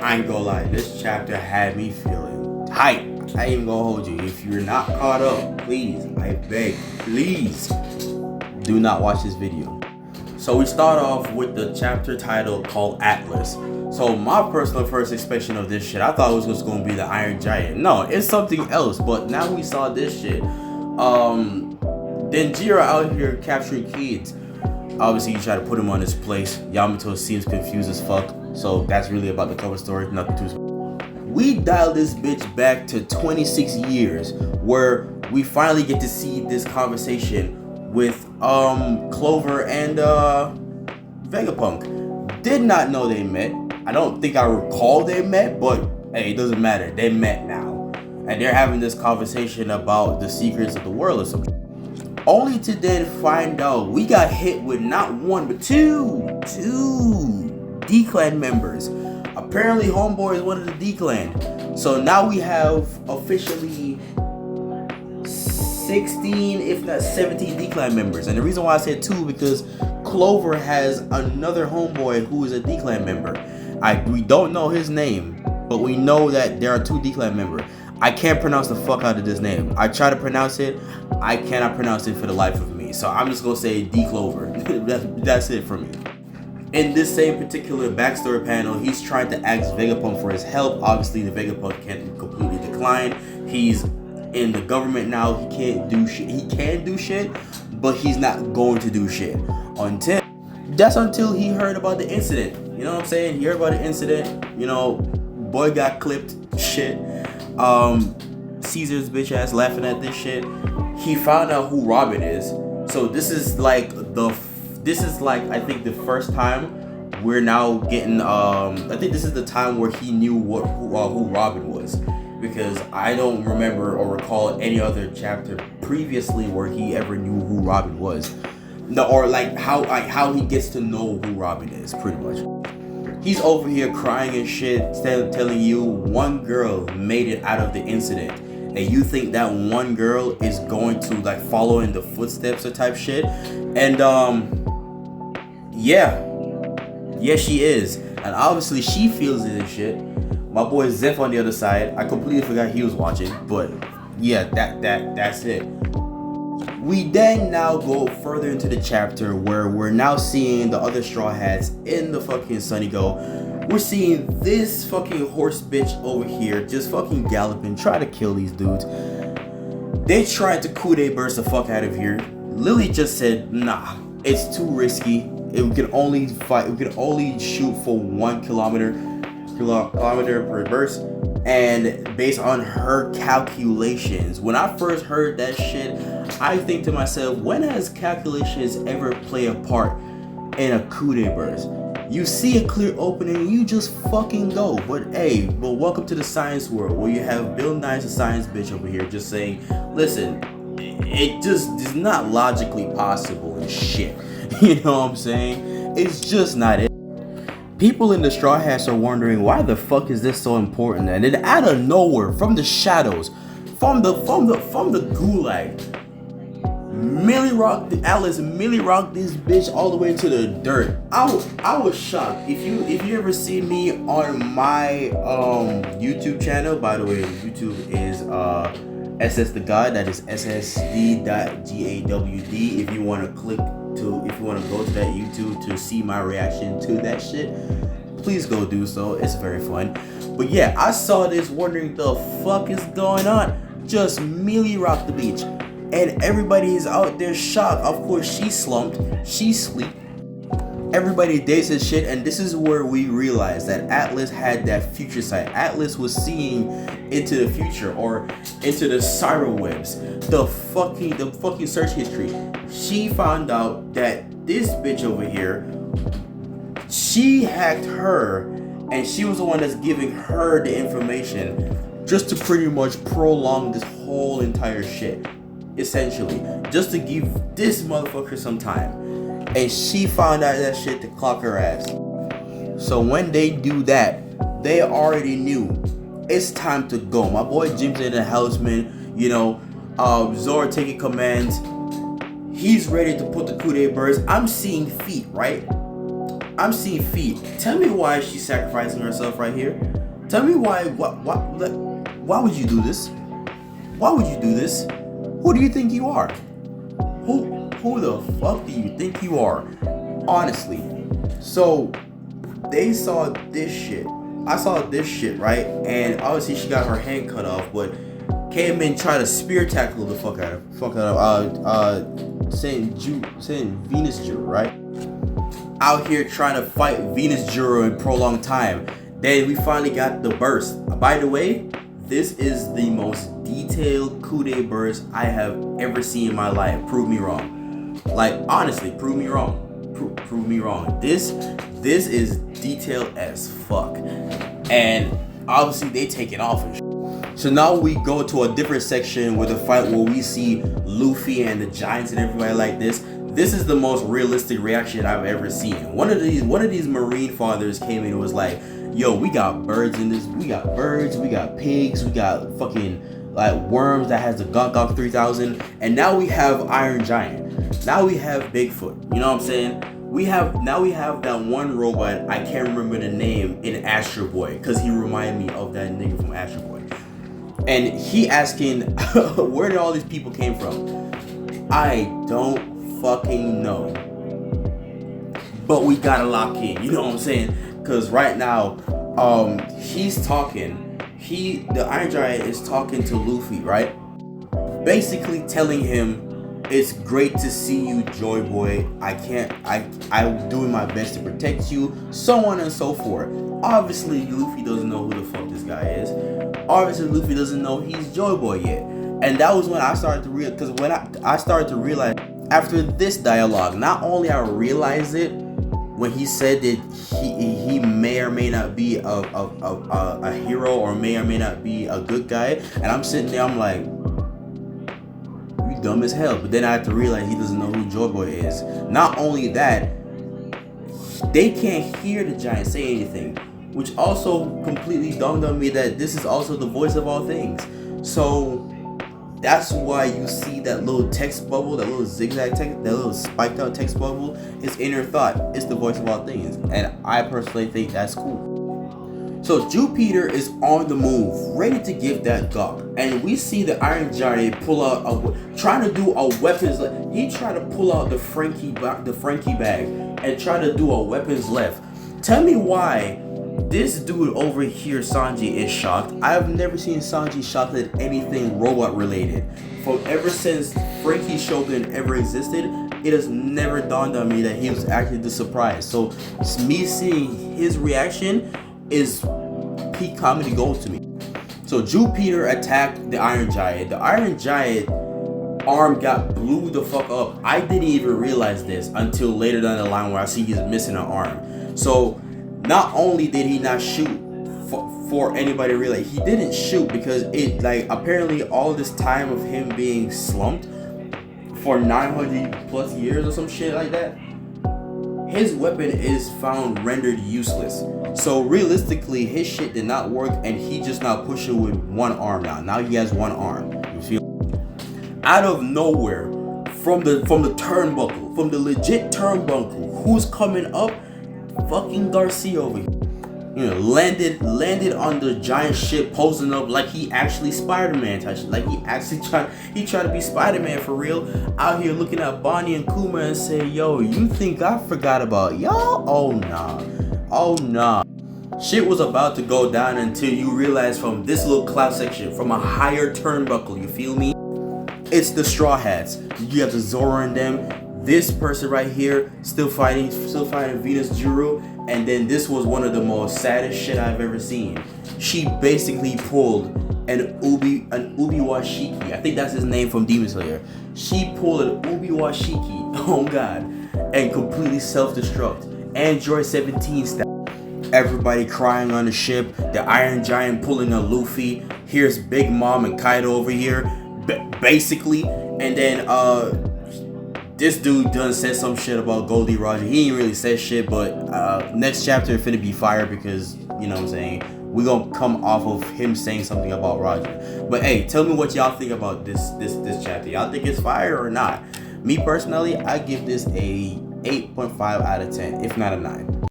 I ain't gonna lie, this chapter had me feeling tight. I ain't even gonna hold you. If you're not caught up, please, I beg, please do not watch this video. So we start off with the chapter title called Atlas. So my personal first expression of this shit, I thought it was just gonna be the Iron Giant. No, it's something else. But now we saw this shit. Denjiro out here capturing kids. Obviously, you try to put him on his place. Yamato seems confused as fuck. So that's really about the cover story. Nothing too. We dial this bitch back to 26 years, where we finally get to see this conversation with Clover and Vegapunk. Did not know they met. I don't think I recall they met, but hey, it doesn't matter. They met now, and they're having this conversation about the secrets of the world or something. Only to then find out we got hit with not one but two D-Clan members. Apparently Homeboy is one of the D-Clan. So now we have officially 16 if not 17 D-Clan members. And the reason why I said two, because Clover has another Homeboy who is a D-Clan member. We don't know his name, but we know that there are two D-Clan members. I can't pronounce the fuck out of this name. I try to pronounce it, I cannot pronounce it for the life of me. So I'm just gonna say D-Clover. That's it for me. In this same particular backstory panel, he's trying to ask Vegapunk for his help. Obviously, the Vegapunk can't completely decline. He's in the government now. He can't do shit. He can do shit, but he's not going to do shit until he heard about the incident. You know what I'm saying? He heard about the incident. You know, boy got clipped. Shit. Caesar's bitch ass laughing at this shit. He found out who Robin is. So this is like I think the first time we're now getting I think this is the time where he knew who Robin was, because I don't remember or recall any other chapter previously where he ever knew who Robin was. No, or like how he gets to know who Robin is, pretty much. He's over here crying and shit, telling you one girl made it out of the incident, and you think that one girl is going to like follow in the footsteps or type shit. And yeah, she is, and obviously she feels it and shit. My boy Zeph on the other side, I completely forgot he was watching, but yeah, that's it. We then now go further into the chapter where we're now seeing the other Straw Hats in the fucking Sunny Go. We're seeing this fucking horse bitch over here just fucking galloping, trying to kill these dudes. They tried to coup-de burst the fuck out of here. Lily just said, nah, it's too risky. We can only shoot for 1 kilometer per burst. And based on her calculations, when I first heard that shit, I think to myself, when has calculations ever played a part in a coup-de burst? You see a clear opening, you just fucking go. But welcome to the science world, where you have Bill Nye's a science bitch over here just saying, listen, it just is not logically possible and shit. You know what I'm saying? It's just not it. People in the Straw Hats are wondering, why the fuck is this so important? And then out of nowhere, from the shadows, from the gulag, Atlas Millie rocked this bitch all the way to the dirt. I was shocked. If you ever see me on my YouTube channel, by the way, YouTube is SS the God. That is ssd.gawd. If you want to go to that YouTube to see my reaction to that shit, please go do so. It's very fun. But yeah, I saw this wondering the fuck is going on. Just Millie rocked the beach, and everybody is out there shocked. Of course, she slumped, she sleep. Everybody dates his shit, and this is where we realize that Atlas had that future sight. Atlas was seeing into the future, or into the spiral webs, the fucking search history. She found out that this bitch over here, she hacked her, and she was the one that's giving her the information just to pretty much prolong this whole entire shit, essentially, just to give this motherfucker some time. And she found out that shit to clock her ass. So when they do that, they already knew it's time to go. My boy Jim's in the houseman, you know, Zoro taking commands. He's ready to put the coup de burst. I'm seeing feet, right? I'm seeing feet. Tell me why she's sacrificing herself right here. Tell me why. Why would you do this? Why would you do this? Who do you think you are? Who the fuck do you think you are? Honestly. So they saw this shit. I saw this shit, right? And obviously she got her hand cut off, but came in tried to spear tackle the fuck out of Saint Venus Juro, right? Out here trying to fight Venus Juro in prolonged time. Then we finally got the burst. By the way, this is the most detailed Kude burst I have ever seen in my life. Prove me wrong. Like, honestly, prove me wrong. Prove me wrong. This is detailed as fuck. And obviously they take it off and shit. So now we go to a different section with a fight where we see Luffy and the Giants and everybody like this. This is the most realistic reaction I've ever seen. One of these Marine fathers came in and was like, yo, we got birds in this. We got birds, we got pigs, we got fucking like worms that has the Gok 3000. And now we have Iron Giant. Now we have Bigfoot. You know what I'm saying? Now we have that one robot, I can't remember the name, in Astro Boy, because he reminded me of that nigga from Astro Boy. And he asking, where did all these people came from? I don't fucking know. But we gotta lock in, you know what I'm saying? Because right now, he's talking. The Iron Giant is talking to Luffy, right? Basically telling him, it's great to see you, Joy Boy. I'm doing my best to protect you, so on and so forth. Obviously, Luffy doesn't know who the fuck this guy is. Obviously, Luffy doesn't know he's Joy Boy yet. And that was when I started to realize, because when I started to realize after this dialogue, not only I realized it when he said that he may or may not be a hero or may or may not be a good guy, and I'm sitting there, I'm like, dumb as hell. But then I had to realize he doesn't know who Joy Boy is. Not only that, they can't hear the Giant say anything, which also completely dawned on me that this is also the voice of all things. So that's why you see that little text bubble, that little zigzag text, that little spiked out text bubble is inner thought. It's the voice of all things, and I personally think that's cool. So Jupiter is on the move, ready to give that Gok, and we see the Iron Giant pull out trying to do a weapons. He tried to pull out the Frankie bag and try to do a weapons left. Tell me why this dude over here, Sanji, is shocked. I've never seen Sanji shocked at anything robot related. From ever since Frankie Shogun ever existed, it has never dawned on me that he was actually the surprise. So me seeing his reaction is peak comedy gold to me. So Jupiter attacked the Iron Giant. The Iron Giant arm got blew the fuck up. I didn't even realize this until later down the line where I see he's missing an arm. So not only did he not shoot for anybody to realize, he didn't shoot because it, like, apparently all this time of him being slumped for 900 plus years or some shit like that, his weapon is found rendered useless. So realistically, his shit did not work, and he just now pushing with one arm now. Now he has one arm. You feel? Out of nowhere, from the turnbuckle, from the legit turnbuckle, who's coming up? Fucking Garcia over here. You know, landed on the giant ship, posing up like he actually Spider-Man type shit. Like he actually tried to be Spider-Man for real. Out here looking at Bonnie and Kuma and say, yo, you think I forgot about y'all? Oh nah. Oh nah. Shit was about to go down until you realize from this little cloud section, from a higher turnbuckle, you feel me? It's the Straw Hats. You have the Zoro in them. This person right here still fighting Venus Juro, and then this was one of the most saddest shit I've ever seen. She basically pulled an Ubiwashiki. I think that's his name from Demon Slayer. She pulled an Ubiwashiki, oh god, and completely self-destruct. Android 17 style. Everybody crying on the ship. The Iron Giant pulling a Luffy. Here's Big Mom and Kaido over here, basically, and then this dude done said some shit about Goldie Roger. He ain't really said shit, but next chapter it finna be fire because, you know what I'm saying, we gonna come off of him saying something about Roger. But hey, tell me what y'all think about this chapter. Y'all think it's fire or not? Me personally, I give this a 8.5 out of 10, if not a 9.